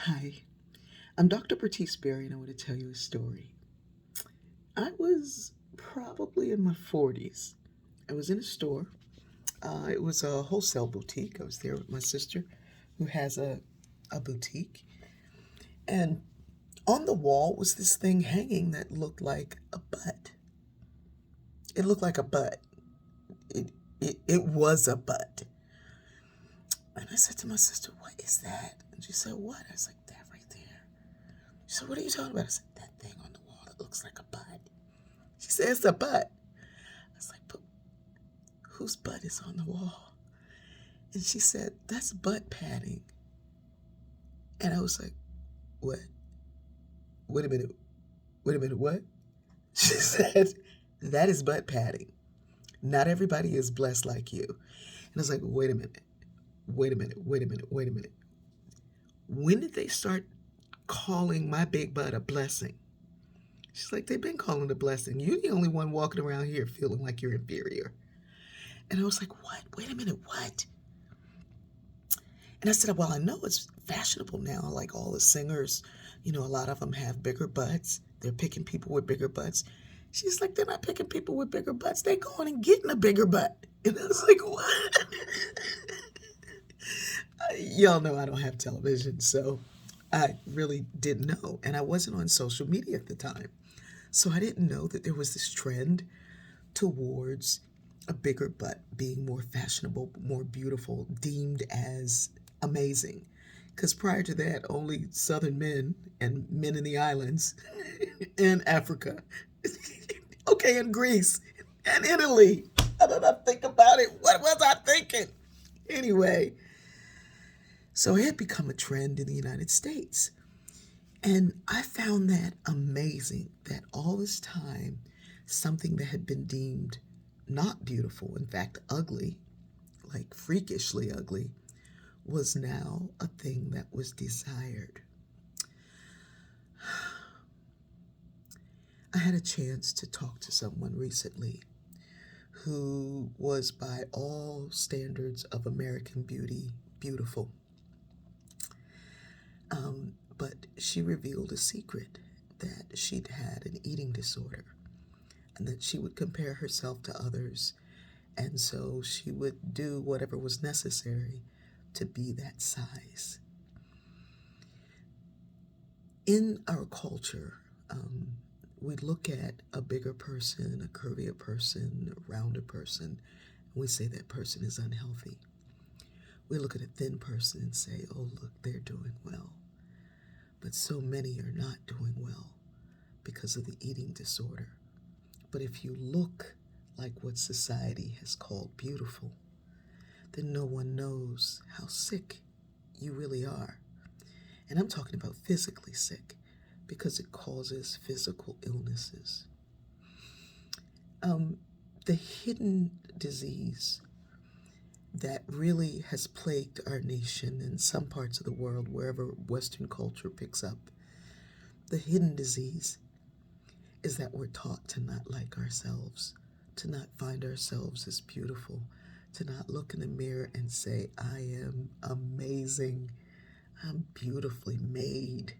Hi, I'm Dr. Bertice Berry, and I want to tell you a story. I was probably in my 40s. I was in a store. It was a wholesale boutique. I was there with my sister, who has a boutique. And on the wall was this thing hanging that looked like a butt. It looked like a butt. It was a butt. And I said to my sister, "What is that?" And she said, "What?" I was like, "That right there." She said, "What are you talking about?" I said, "That thing on the wall that looks like a butt." She said, "It's a butt." I was like, "But whose butt is on the wall?" And she said, "That's butt padding." And I was like, "What? Wait a minute. Wait a minute. What?" She said, "That is butt padding. Not everybody is blessed like you." And I was like, "Wait a minute. Wait a minute. Wait a minute. Wait a minute. When did they start calling my big butt a blessing?" She's like, "They've been calling it a blessing. You're the only one walking around here feeling like you're inferior." And I was like, "What? Wait a minute. What?" And I said, "Well, I know it's fashionable now. Like all the singers, a lot of them have bigger butts. They're picking people with bigger butts." She's like, "They're not picking people with bigger butts. They're going and getting a bigger butt." And I was like, "What?" Y'all know I don't have television, so I really didn't know. And I wasn't on social media at the time. So I didn't know that there was this trend towards a bigger butt being more fashionable, more beautiful, deemed as amazing. Because prior to that, only Southern men and men in the islands and Africa, okay, in Greece and Italy. I don't know, think about it. What was I thinking? Anyway, so it had become a trend in the United States. And I found that amazing that all this time, something that had been deemed not beautiful, in fact, ugly, like freakishly ugly, was now a thing that was desired. I had a chance to talk to someone recently who was, by all standards of American beauty, beautiful. But she revealed a secret that she'd had an eating disorder and that she would compare herself to others. And so she would do whatever was necessary to be that size. In our culture, we look at a bigger person, a curvier person, a rounder person, and we say that person is unhealthy. We look at a thin person and say, "Oh, look, they're doing well." But so many are not doing well because of the eating disorder. But if you look like what society has called beautiful, then no one knows how sick you really are. And I'm talking about physically sick because it causes physical illnesses. Um, the hidden disease that really has plagued our nation and some parts of the world, wherever Western culture picks up, the hidden disease is that we're taught to not like ourselves, to not find ourselves as beautiful, to not look in the mirror and say, "I am amazing. I'm beautifully made."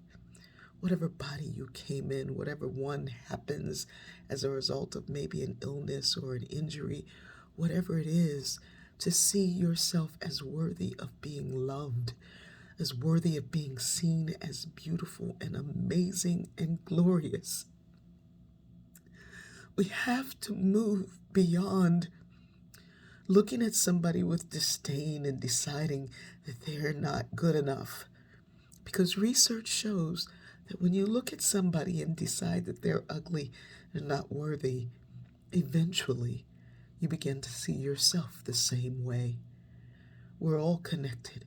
Whatever body you came in, whatever one happens as a result of maybe an illness or an injury, whatever it is, to see yourself as worthy of being loved, as worthy of being seen as beautiful and amazing and glorious. We have to move beyond looking at somebody with disdain and deciding that they're not good enough. Because research shows that when you look at somebody and decide that they're ugly and not worthy, eventually you begin to see yourself the same way. We're all connected,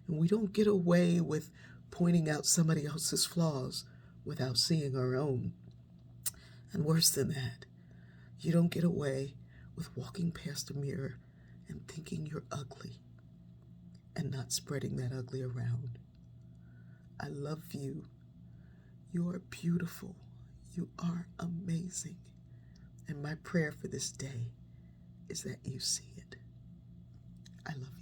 and we don't get away with pointing out somebody else's flaws without seeing our own. And worse than that, you don't get away with walking past a mirror and thinking you're ugly and not spreading that ugly around. I love you. You are beautiful. You are amazing. And my prayer for this day is that you see it. I love you.